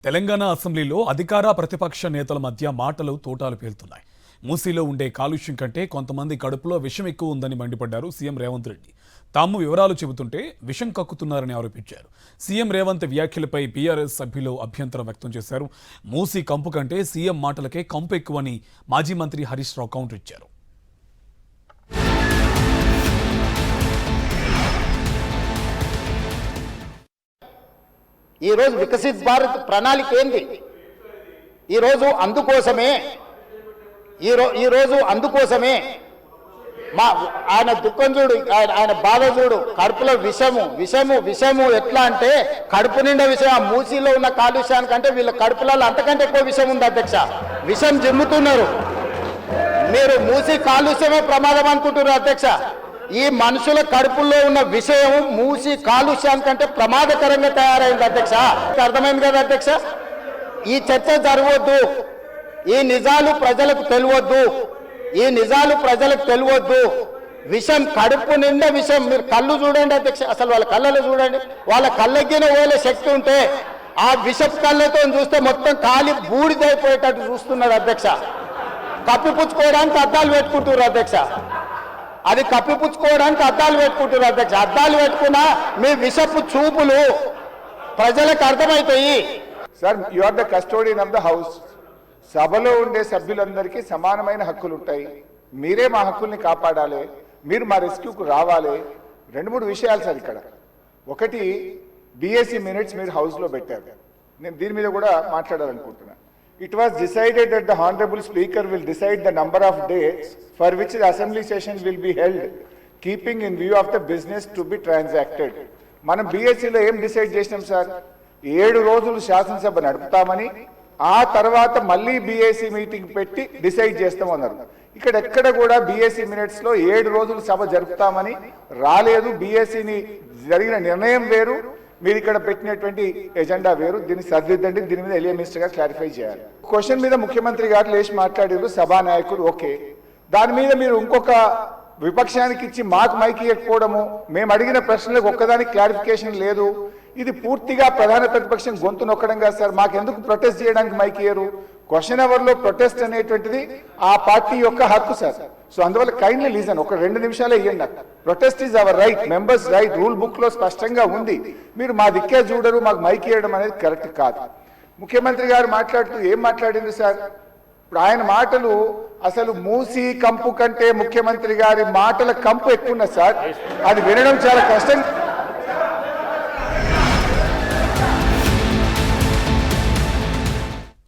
తెలంగాణ అసెంబ్లీలో అధికార ప్రతిపక్ష నేతల మధ్య మాటలు తోటాలు పేలుతున్నాయి. మూసీలో ఉండే కాలుష్యం కంటే కొంతమంది కడుపులో విషం ఎక్కువ ఉందని మండిపడ్డారు సీఎం రేవంత్ రెడ్డి. తాము వివరాలు చెబుతుంటే విషం కక్కుతున్నారని ఆరోపించారు. సీఎం రేవంత్ వ్యాఖ్యలపై బీఆర్ఎస్ సభ్యులు అభ్యంతరం వ్యక్తం చేశారు. మూసీ కంపు కంటే సీఎం మాటలకే కంపు ఎక్కువని మాజీ మంత్రి హరీష్ రావు కౌంటర్ ఇచ్చారు. ఈరోజు వికసిత్ భారత్ ప్రణాళిక ఏంది? ఈరోజు అందుకోసమే మా ఆయన దుఃఖం చూడు, ఆయన బాధ చూడు. కడుపులో విషము ఎట్లా అంటే కడుపు నిండా విషయం. ఆ మూసీలో ఉన్న కాలుష్యానికంటే వీళ్ళ కడుపులలో అంతకంటే ఎక్కువ విషయం ఉంది అధ్యక్ష. విషం జిమ్ముతున్నారు. మీరు మూసీ కాలుష్యమే ప్రమాదం అనుకుంటున్నారు అధ్యక్ష. ఈ మనుషుల కడుపుల్లో ఉన్న విషయం మూసి కాలుష్యానికంటే ప్రమాదకరంగా తయారైంది అధ్యక్ష. అర్థమైంది కదా అధ్యక్ష? ఈ చర్చ జరగవద్దు. ఈ నిజాలు ప్రజలకు తెలియవద్దు. విషం కడుపు నిండా విషం. మీరు కళ్ళు చూడండి అధ్యక్ష, అసలు వాళ్ళ కళ్ళలో చూడండి. వాళ్ళ కళ్ళగిన ఓలే శక్తి ఉంటే ఆ విషపు కళ్ళతో చూస్తే మొత్తం కాలి బూడిదైపోయేటట్టు చూస్తున్నారు అధ్యక్ష. కప్పిపుచ్చుకోవడానికి అద్దాలు పెట్టుకుంటున్నారు అధ్యక్ష. అది కప్పిపుచ్చుకోవడానికి అద్దాలు పెట్టుకుంటున్నారు అధ్యక్ష. అద్దాలు పెట్టుకున్నా మీ విషపు చూపులు ప్రజలకు అర్థమవుతాయి. Sir, you are the custodian of the house. సభలో ఉండే సభ్యులందరికీ సమానమైన హక్కులు ఉంటాయి. మీరే మా హక్కుల్ని కాపాడాలి, మీరు మా రెస్క్యూకు రావాలి. 2-3 విషయాలు సార్ ఇక్కడ. ఒకటి, బీఎస్సీ మినిట్స్ మీరు హౌస్లో పెట్టారు. నేను దీని మీద కూడా మాట్లాడాలనుకుంటున్నాను. It was decided that the Honorable Speaker will decide the number of days for which the Assembly session will be held, keeping in view of the business to be transacted. మనం బీఎస్సీలో ఏం డిసైడ్ చేసినాం sir? 7 రోజులు శాసనసభ నడుపుతామని, ఆ తర్వాత మళ్ళీ BSc meeting పెట్టి decide చేస్తామన్నారు. ఇక్కడ ఎక్కడ కూడా బీఎస్సీ మినిట్స్లో 7 రోజులు సభ జరుపుతామని రాలేదు. బీఎస్సీని జరిగిన నిర్ణయం వేరు, మీరు ఇక్కడ పెట్టినటువంటి ఎజెండా వేరు. దీన్ని సరిదిద్దండి. దీని మీద ఎలియా మినిస్టర్ గారు క్లారిఫై చేయాలి. క్వశ్చన్ మీద ముఖ్యమంత్రి గారు లేచి మాట్లాడారు, సభానాయకులు ఓకే. దాని మీద మీరు ఇంకొక విపక్షానికి ఇచ్చి మాకు మైకి ఇవ్వకపోవడము, మేము అడిగిన ప్రశ్నలకు ఒక్కదానికి క్లారిఫికేషన్ లేదు. ఇది పూర్తిగా ప్రధాన ప్రతిపక్షం గొంతు నొక్కడం కాదు సార్. మాకెందుకు ప్రొటెస్ట్ చేయడానికి మైకి ఇయ్యరు? క్వశ్చన్ అవర్లో ప్రొటెస్ట్ అనేటువంటిది ఆ పార్టీ యొక్క హక్కు సార్. సో అందువల్ల కైండ్లీ లీజన్, ఒక 2 నిమిషాలే ఇవ్వండి నాకు. Protest is our right, members right, rule book లో స్పష్టంగా ఉంది. మీరు మా దిక్కే చూడరు, మాకు మైకి ఇవ్వడం అనేది కరెక్ట్ కాదు. ముఖ్యమంత్రి గారు మాట్లాడుతూ ఏం మాట్లాడింది సార్? ఇప్పుడు ఆయన మాటలు అసలు మూసీ కంపు కంటే ముఖ్యమంత్రి గారి మాటల కంపు ఎక్కువ ఉన్నది సార్. అది వినడం చాలా కష్టం.